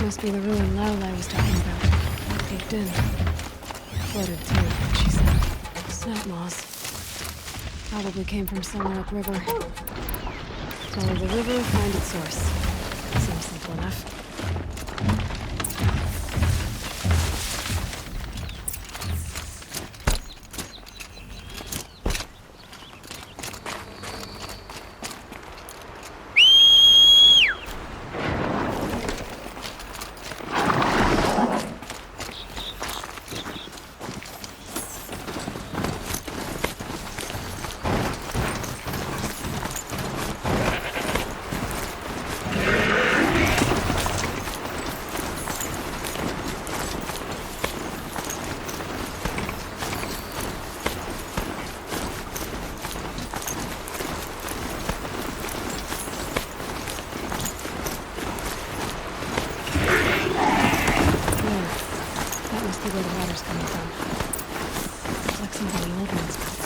must be the ruin Laulai was talking about. I peeked in. Floated too, like she said. Snap moss. Probably came from somewhere upriver. Follow the river, find its source. Seems simple enough. Where the water's coming from. It's like something the old ones built.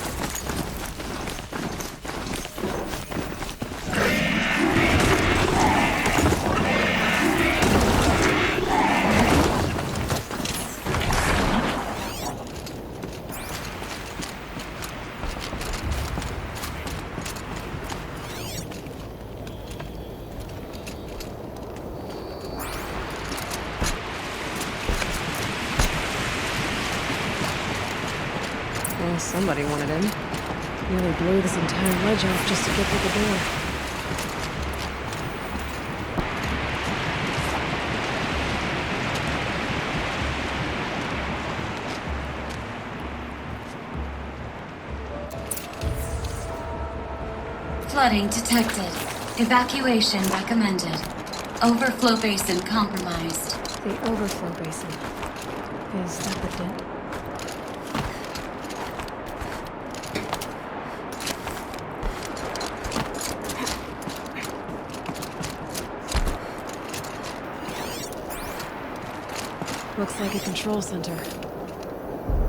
Well, somebody wanted in. Nearly blew this entire ledge off just to get through the door. Flooding detected. Evacuation recommended. Overflow basin compromised. The overflow basin. Is that the dent? Looks like a control center.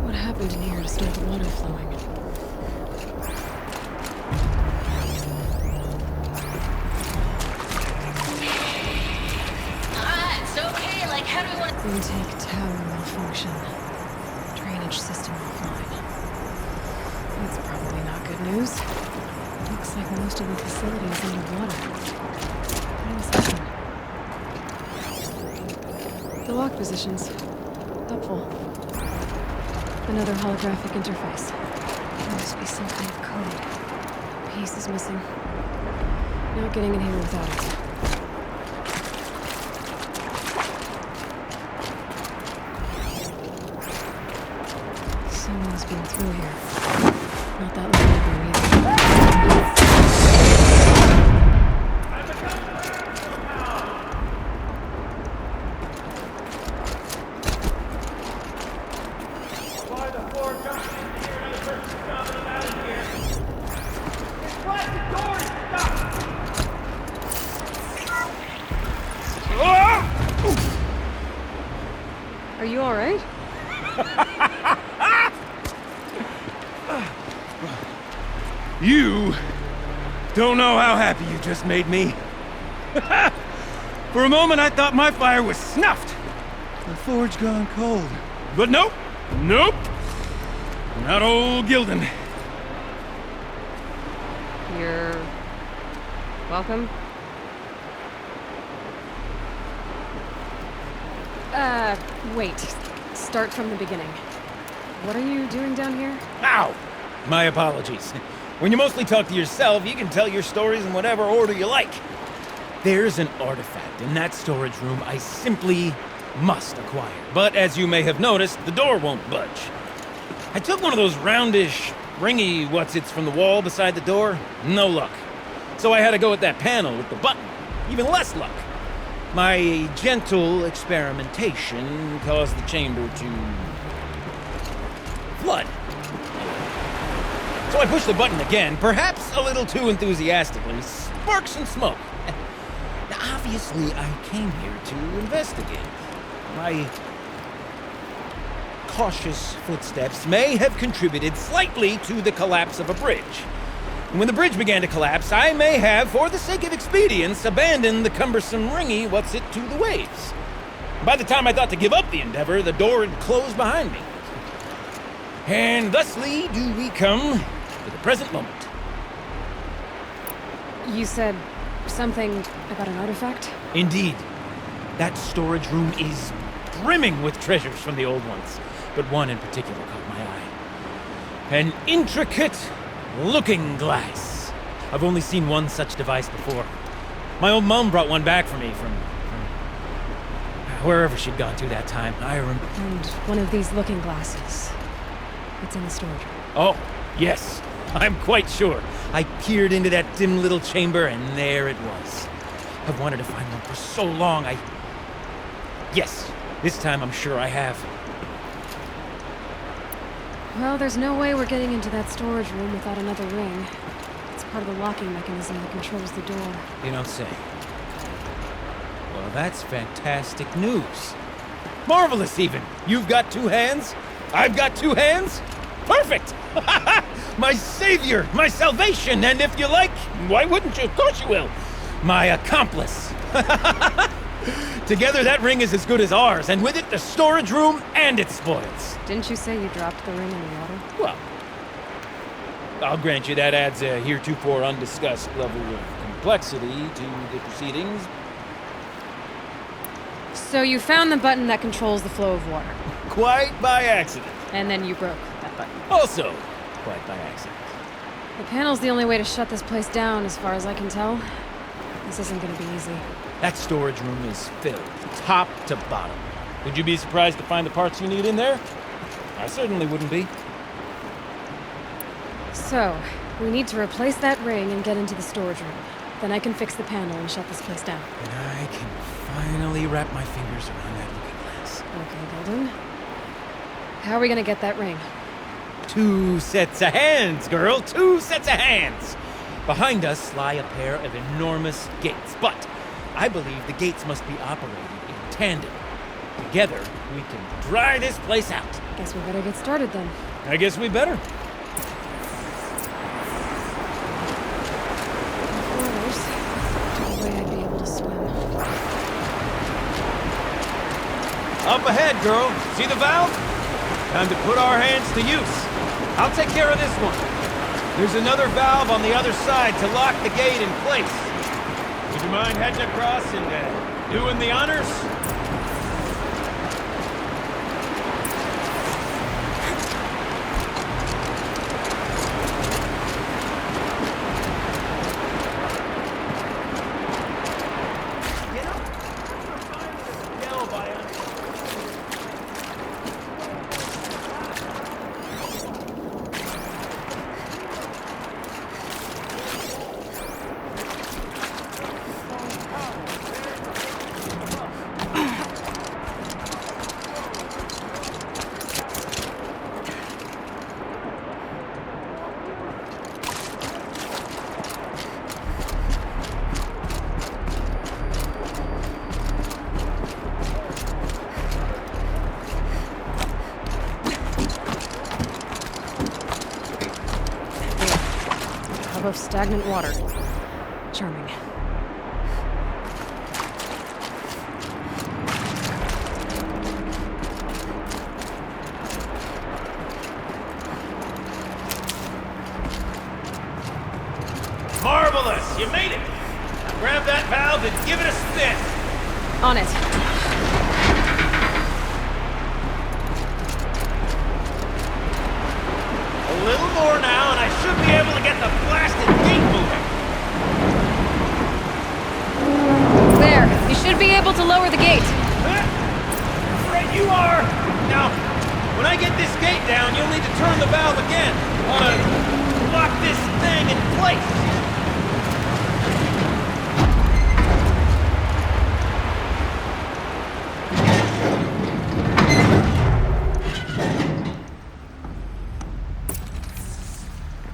What happened in here to start the water flowing? It's okay, like how do we want... Intake tower malfunction. Drainage system offline. That's probably not good news. Looks like most of the facility is underwater. What is happening? The lock positions. Helpful. Another holographic interface. There must be some kind of code. Piece is missing. Not getting in here without it. Someone's been through here. Not that long ago either. Are you all right? You don't know how happy you just made me. For a moment, I thought my fire was snuffed. The forge gone cold. But nope. Nope. Not old Gildan. You're... welcome? Wait. Start from the beginning. What are you doing down here? Ow! My apologies. When you mostly talk to yourself, you can tell your stories in whatever order you like. There's an artifact in that storage room I simply must acquire. But as you may have noticed, the door won't budge. I took one of those roundish, ringy what's-its from the wall beside the door. No luck. So I had to go with that panel with the button. Even less luck. My gentle experimentation caused the chamber to... flood. So I pushed the button again, perhaps a little too enthusiastically. Sparks and smoke. Now, obviously, I came here to investigate. My cautious footsteps may have contributed slightly to the collapse of a bridge. And when the bridge began to collapse, I may have, for the sake of expedience, abandoned the cumbersome ringy what's-it to the waves. By the time I thought to give up the endeavor, the door had closed behind me. And thusly do we come to the present moment. You said something about an artifact? Indeed. That storage room is brimming with treasures from the old ones, but one in particular caught my eye. An intricate looking glass. I've only seen one such device before. My old mom brought one back for me from wherever she'd gone to that time. I remember. And one of these looking glasses. It's in the storage room. Oh, yes. I'm quite sure. I peered into that dim little chamber, and there it was. I've wanted to find one for so long. Yes, this time I'm sure I have. Well, there's no way we're getting into that storage room without another ring. It's part of the locking mechanism that controls the door. You don't say. Well, that's fantastic news. Marvelous, even. You've got two hands. I've got two hands. Perfect! My savior, my salvation, and if you like, why wouldn't you? Of course you will. My accomplice. Together, that ring is as good as ours, and with it, the storage room and its spoils. Didn't you say you dropped the ring in the water? Well, I'll grant you that adds a heretofore undiscussed level of complexity to the proceedings. So you found the button that controls the flow of water, Quite by accident. and then you broke that button. Also, quite by accident. The panel's the only way to shut this place down, as far as I can tell. This isn't gonna be easy. That storage room is filled, top to bottom. Would you be surprised to find the parts you need in there? I certainly wouldn't be. So, we need to replace that ring and get into the storage room. Then I can fix the panel and shut this place down. And I can finally wrap my fingers around that looking glass. Okay, Golden. How are we gonna get that ring? 2 sets of hands, girl! 2 sets of hands! Behind us lie a pair of enormous gates, but I believe the gates must be operated in tandem. Together, we can dry this place out. Guess we better get started then. I guess we better. There's no way I'd be able to swim. Up ahead, girl. See the valve? Time to put our hands to use. I'll take care of this one. There's another valve on the other side to lock the gate in place. Would you mind heading across and doing the honors? Of stagnant water. Charming. Marvelous! You made it! Now grab that valve and give it a spin! On it. A little more now, and I should be able to get the blasted gate moving. There. You should be able to lower the gate. Right you are! Now, when I get this gate down, you'll need to turn the valve again. Want to lock this thing in place.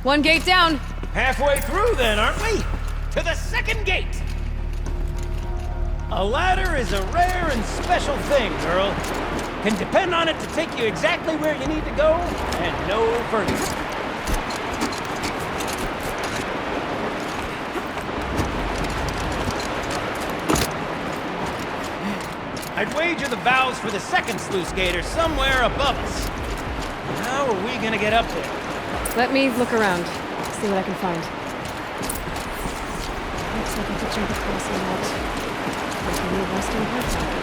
One gate down. Halfway through then, aren't we? To the second gate! A ladder is a rare and special thing, girl. Can depend on it to take you exactly where you need to go, and no further. I'd wager the valves for the second sluice gate are somewhere above us. How are we gonna get up there? Let me look around, see what I can find. Looks like I could jump across and out. Making me resting part.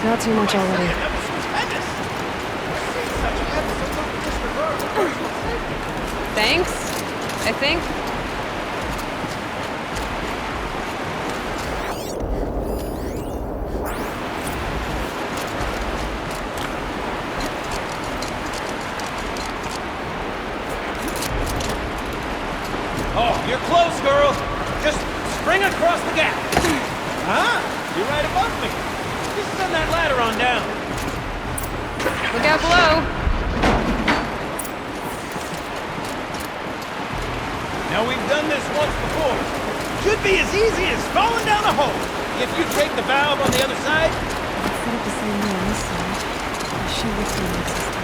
Not too much already. Thanks, I think. Oh, you're close, girl. Just spring across the gap. Huh? You're right above me. Just send that ladder on down. Look out below. Now, we've done this once before. Should be as easy as falling down a hole. If you take the valve on the other side. Let's set up the same way on this side. I'll show which one makes us go.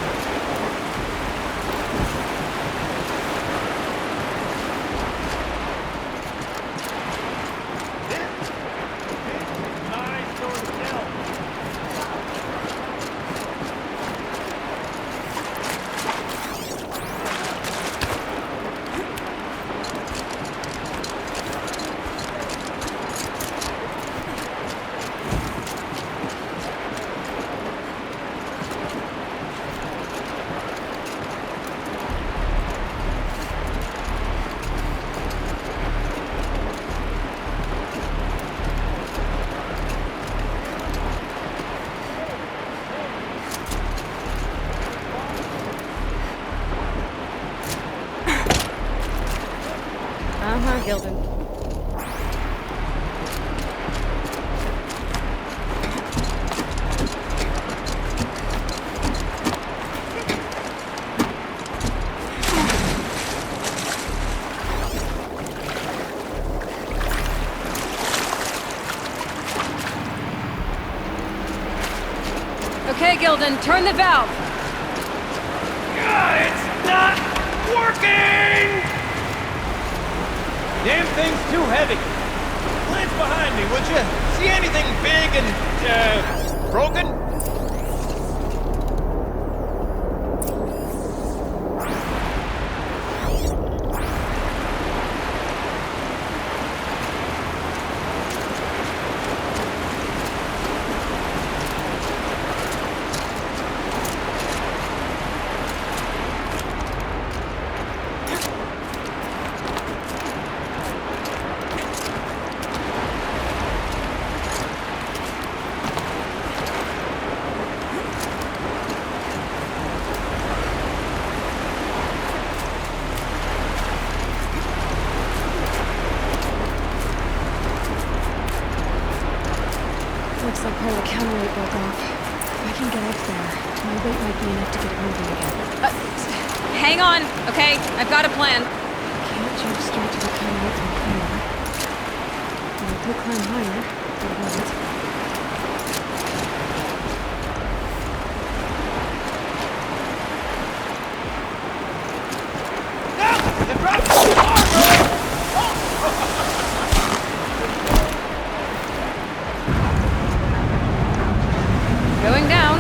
Gilden. Okay, Gilden, turn the valve. God, it's not working! Damn thing's too heavy. Glance behind me, would you? See anything big and, broken? Looks like part of the counterweight broke off. If I can get up there, my weight might be enough to get it moving again. Hang on, okay? I've got a plan. Can't jump straight to the counterweight from here. Well, I could climb higher, but I won't. Going down.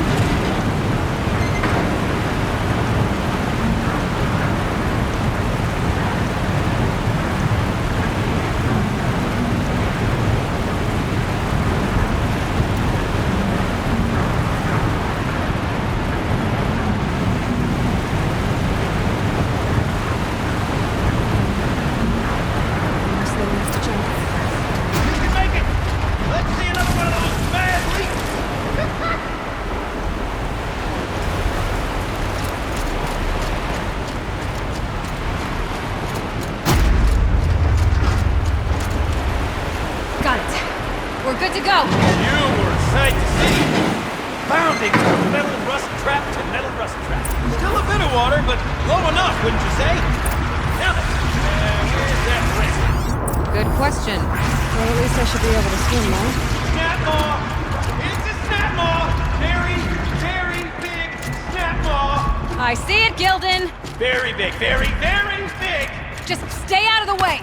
We're good to go. You were a sight to see. Bounding from metal rust trap to metal rust trap. Still a bit of water, but low enough, wouldn't you say? Now then, where's that wrist? Good question. Well, at least I should be able to swim now. Snap maw! It's a snap maw! Very, very big snap maw! I see it, Gildan! Very big, very, very big! Just stay out of the way!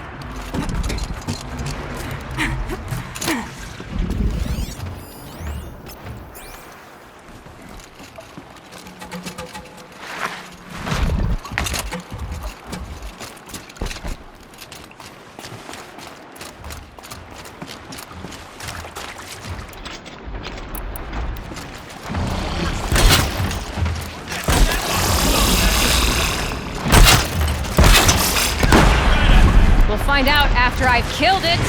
We'll find out after I've killed it!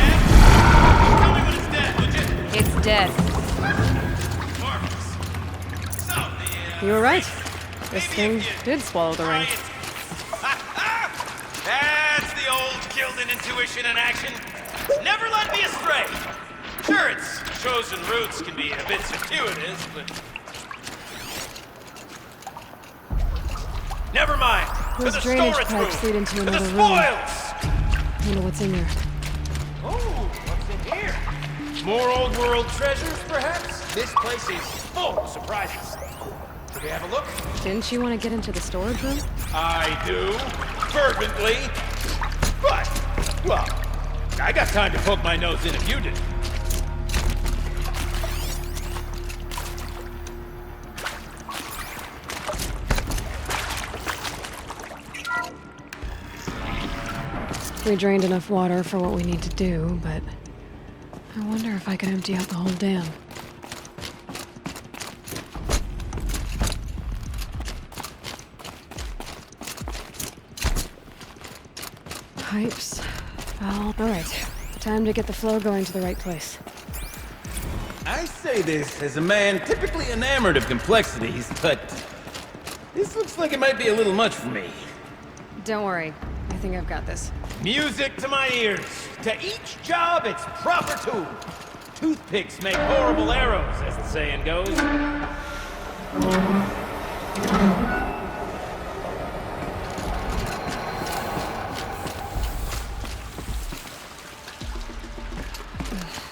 Tell me when it's dead, would you? It's dead. Marvelous. So, You were right. This thing did swallow the ring. That's the old Gildan intuition in action. It's never led me astray. Sure, its chosen routes can be a bit circuitous, but... Never mind. To Those the drainage storage pipes room. lead into To the another room. spoils. I wonder what's in there. Oh, what's in here? More old world treasures, perhaps? This place is full of surprises. Should we have a look? Didn't you want to get into the storage room? I do, fervently. But, well, I got time to poke my nose in if you did. We drained enough water for what we need to do, but I wonder if I could empty out the whole dam. Pipes. Well, all right. Time to get the flow going to the right place. I say this as a man typically enamored of complexities, but this looks like it might be a little much for me. Don't worry. I think I've got this. Music to my ears. To each job, its proper tool. Toothpicks make horrible arrows, as the saying goes.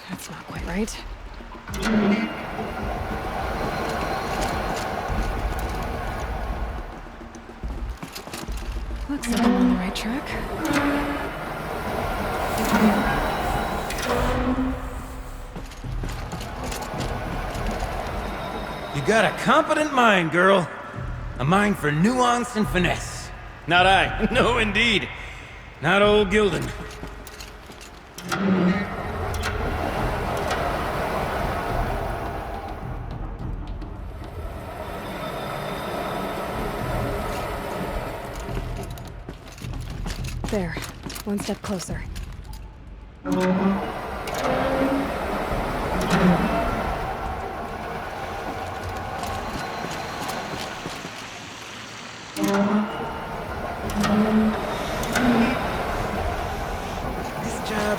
That's not quite right. Looks like I'm on the right track. You got a competent mind, girl. A mind for nuance and finesse. Not I. No, indeed. Not old Gildan. There. One step closer. This job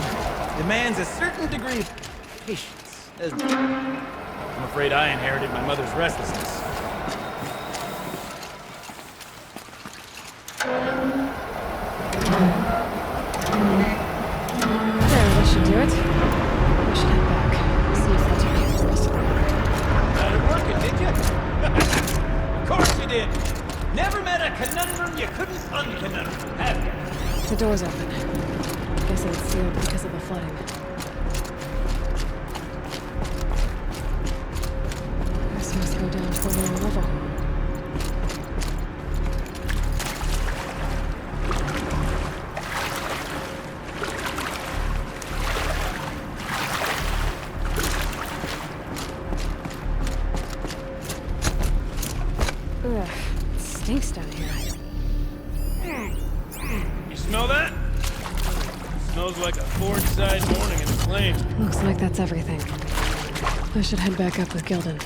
demands a certain degree of patience, doesn't it? I'm afraid I inherited my mother's restlessness. There, that should do it. We should head back. See if that took care of the rest of it. Got it working, did you? Of course you did. Never met a conundrum you couldn't unconundrum, have you? The door's open. Guess it's sealed because of the flooding. This must go down to the lower level. Ugh, it stinks down here. You smell that? Smells like a forge-side morning in the plains. Looks like that's everything. I should head back up with Gildan.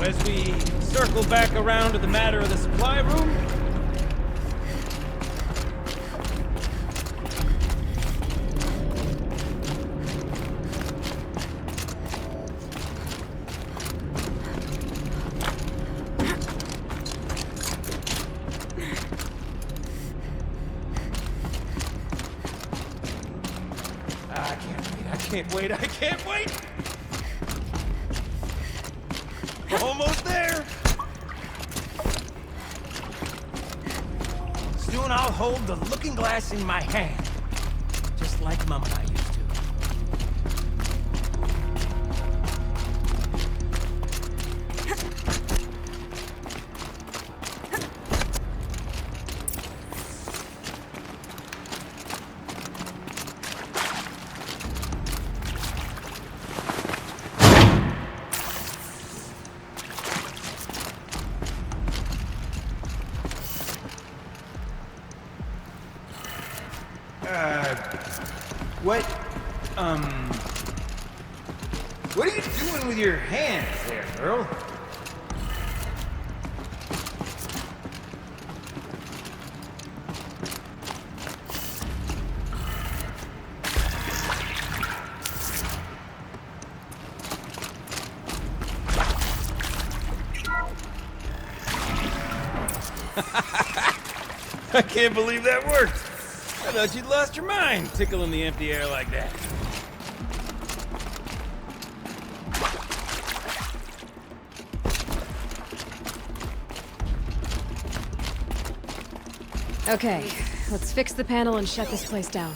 as we circle back around to the matter of the supply room... I can't wait! Almost there! Soon I'll hold the looking glass in my hand. Just like Mom and I used to. What are you doing with your hands there, girl? I can't believe that worked. I thought you'd lost your mind, tickling the empty air like that. Okay, let's fix the panel and shut this place down.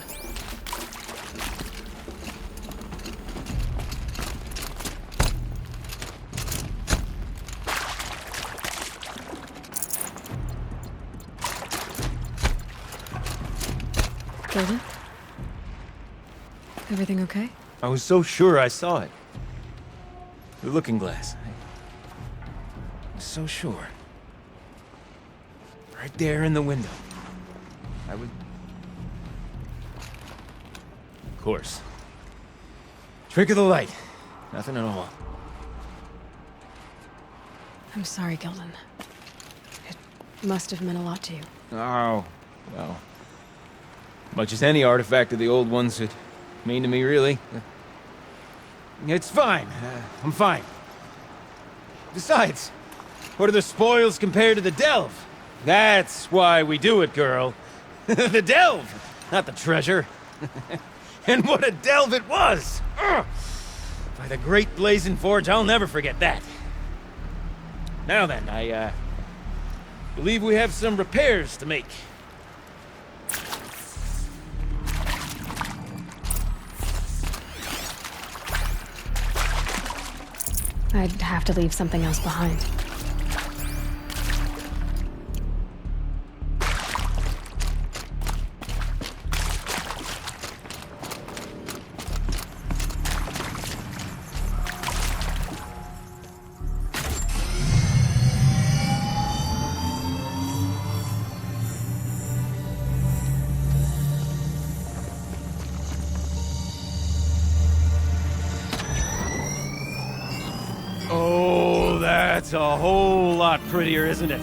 Jordan? Everything okay? I was so sure I saw it. The looking glass. I was so sure. Right there in the window. I would... Of course. Trick of the light. Nothing at all. I'm sorry, Gildan. It must have meant a lot to you. Oh, well. Much as any artifact of the old ones would mean to me, really. It's fine. I'm fine. Besides, what are the spoils compared to the delve? That's why we do it, girl. The delve, not the treasure. And what a delve it was! Ugh. By the great blazing forge, I'll never forget that. Now then, I believe we have some repairs to make. I'd have to leave something else behind. Oh, that's a whole lot prettier, isn't it?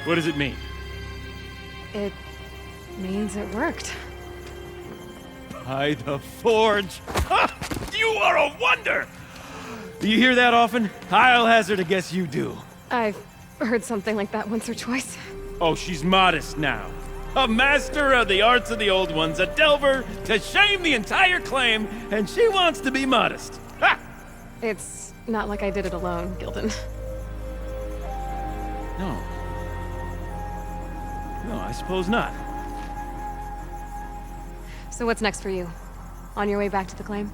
What does it mean? It means it worked. By the forge! Ha! You are a wonder! Do you hear that often? I'll hazard a guess you do. I've heard something like that once or twice. Oh, she's modest now. A master of the arts of the old ones, a delver to shame the entire claim, and she wants to be modest. Ha! It's not like I did it alone, Gildan. No. No, I suppose not. So what's next for you? On your way back to the claim?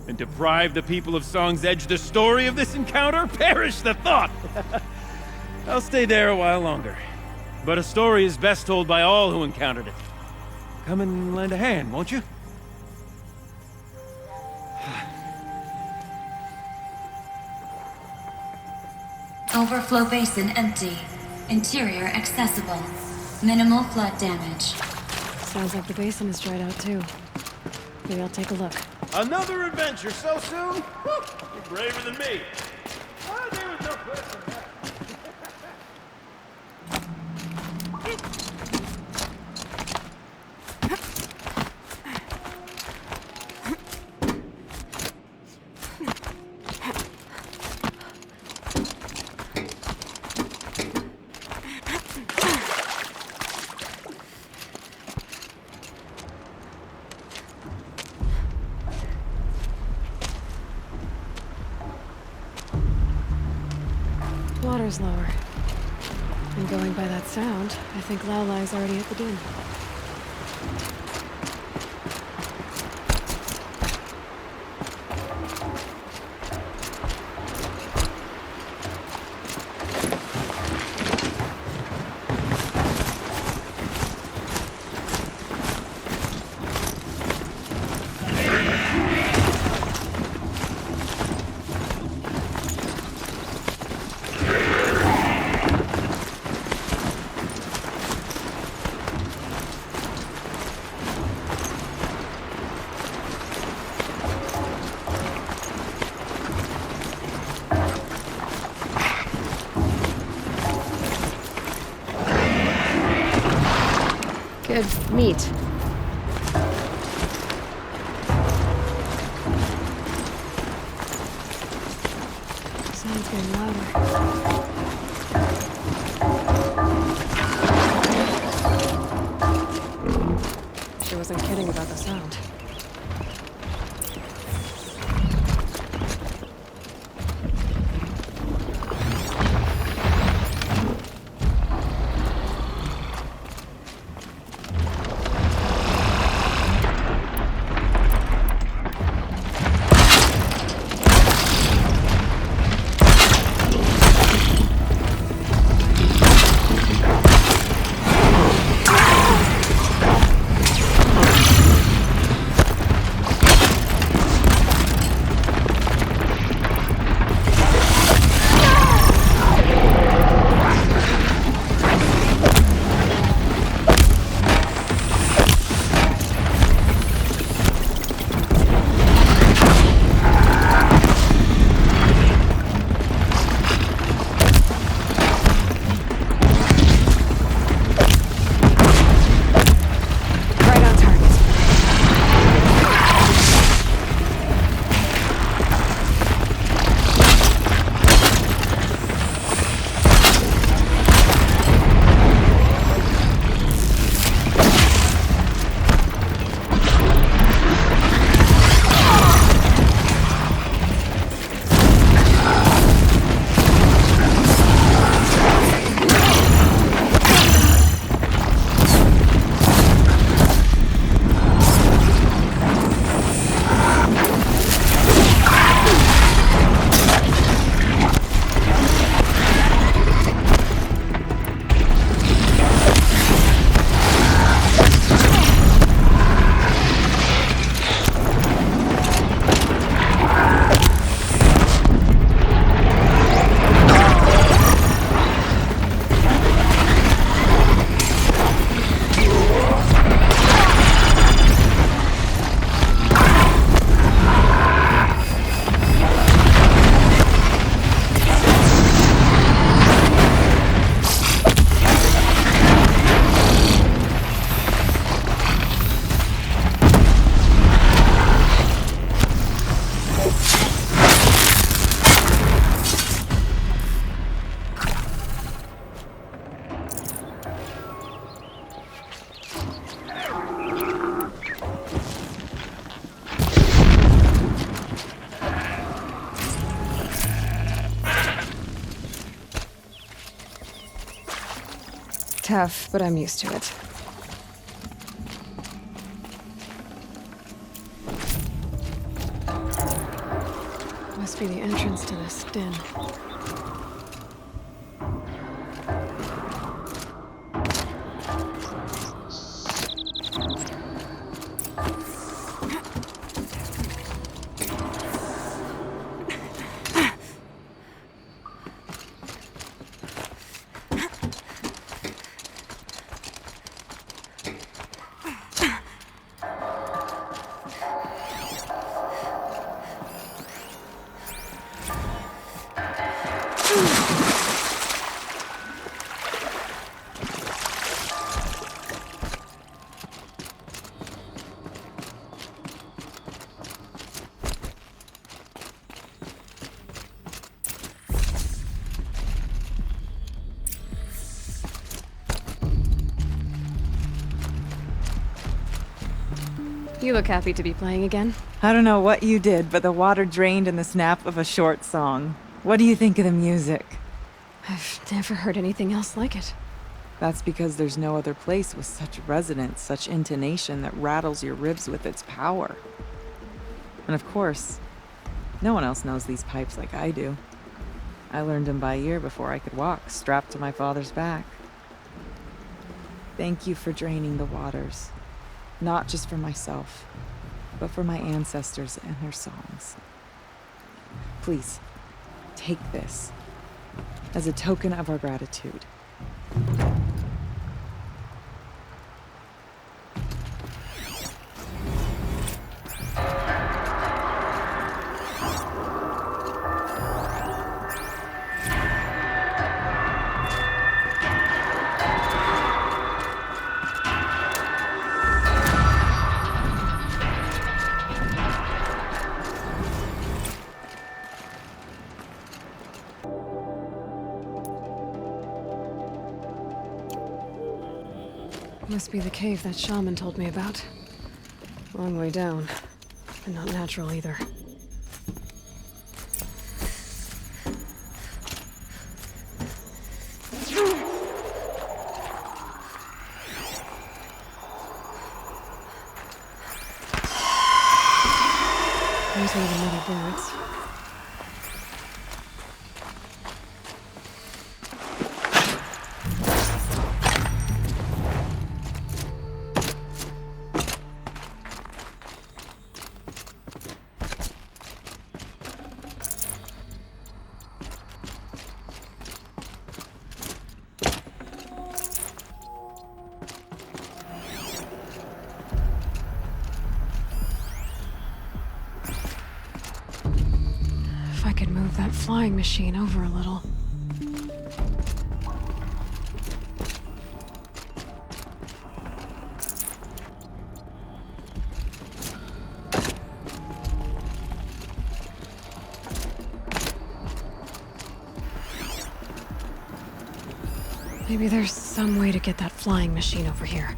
And deprive the people of Song's Edge the story of this encounter? Perish the thought! I'll stay there a while longer. But a story is best told by all who encountered it. Come and lend a hand, won't you? Overflow basin empty. Interior accessible. Minimal flood damage. Sounds like the basin is dried out too. Maybe I'll take a look. Another adventure so soon? Whew. braver than me. Ah, there was no question there. Water's lower. And going by that sound, I think Laolai's already at the den. Good meat. Sounds getting louder. She wasn't kidding about the sound. Tough, but I'm used to it. Must be the entrance to this den. You look happy to be playing again. I don't know what you did, but the water drained in the snap of a short song. What do you think of the music? I've never heard anything else like it. That's because there's no other place with such resonance, such intonation that rattles your ribs with its power. And of course, no one else knows these pipes like I do. I learned them by ear before I could walk, strapped to my father's back. Thank you for draining the waters. Not just for myself, but for my ancestors and their songs. Please, take this as a token of our gratitude. Must be the cave that shaman told me about. Long way down. And not natural either. These are the muddy birds. If I could move that flying machine over a little. Maybe there's some way to get that flying machine over here.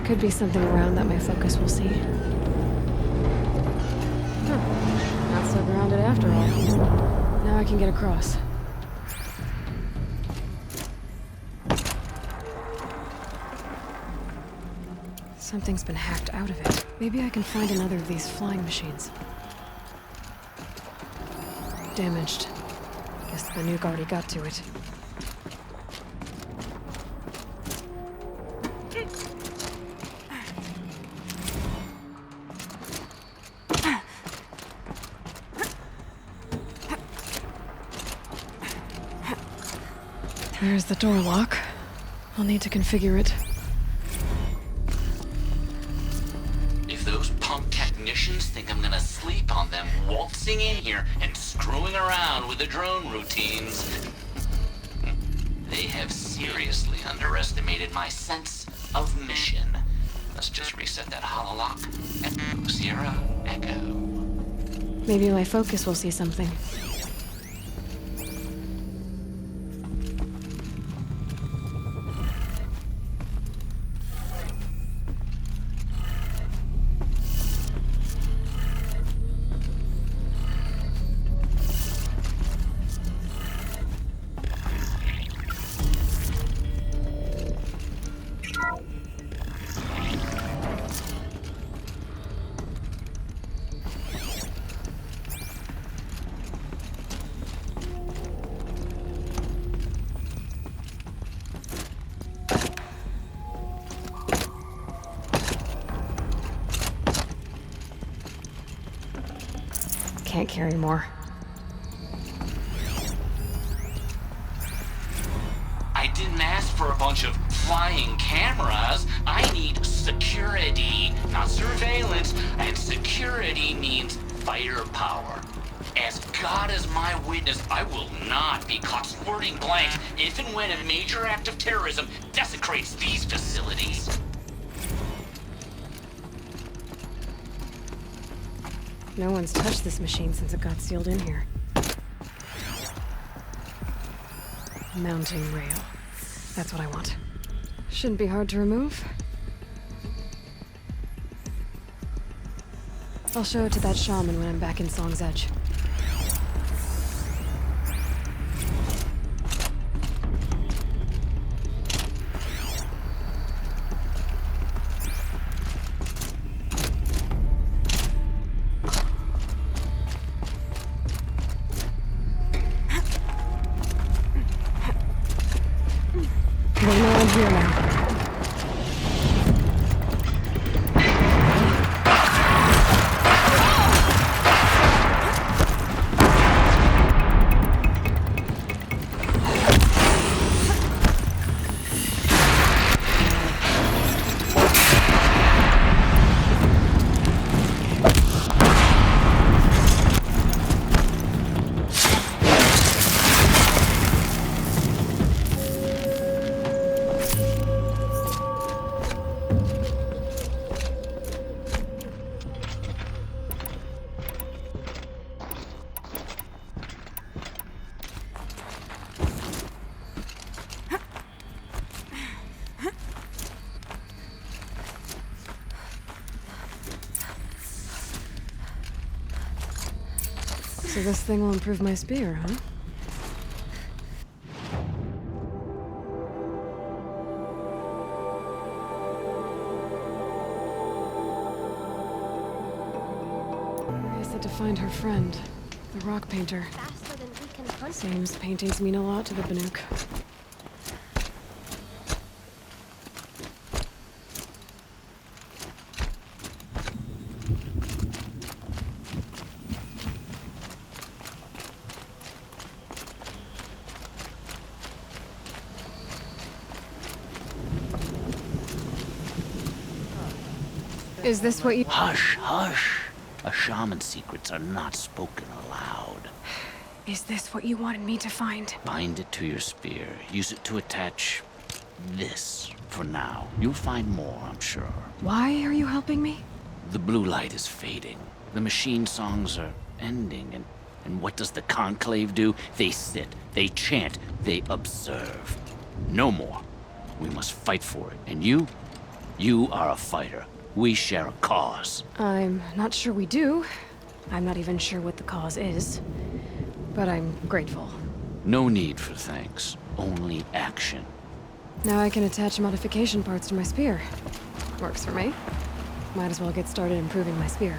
Could be something around that my focus will see. Not so grounded after all. Now I can get across. Something's been hacked out of it. Maybe I can find another of these flying machines. Damaged. Guess the banuk already got to it. There's the door lock. I'll need to configure it. If those punk technicians think I'm gonna sleep on them waltzing in here and screwing around with the drone routines, they have seriously underestimated my sense of mission. Let's just reset that hololock. Echo, Sierra, Echo. Maybe my focus will see something. can't carry more. I didn't ask for a bunch of flying cameras. I need security, not surveillance. And security means firepower. As God is my witness, I will not be caught squirting blanks if and when a major act of terrorism desecrates these facilities. No one's touched this machine since it got sealed in here. Mounting rail. That's what I want. Shouldn't be hard to remove. I'll show it to that shaman when I'm back in Song's Edge. They know I'm here now. So this thing will improve my spear, huh? I said to find her friend, the rock painter. Faster than we can hunt. Seems paintings mean a lot to the banuk. Is this what you— Hush, hush. A shaman's secrets are not spoken aloud. Is this what you wanted me to find? Bind it to your spear. Use it to attach this for now. You'll find more, I'm sure. Why are you helping me? The blue light is fading. The machine songs are ending, and what does the conclave do? They sit, they chant, they observe. No more. We must fight for it. And you are a fighter. We share a cause. I'm not sure we do. I'm not even sure what the cause is. But I'm grateful. No need for thanks. Only action. Now I can attach modification parts to my spear. Works for me. Might as well get started improving my spear.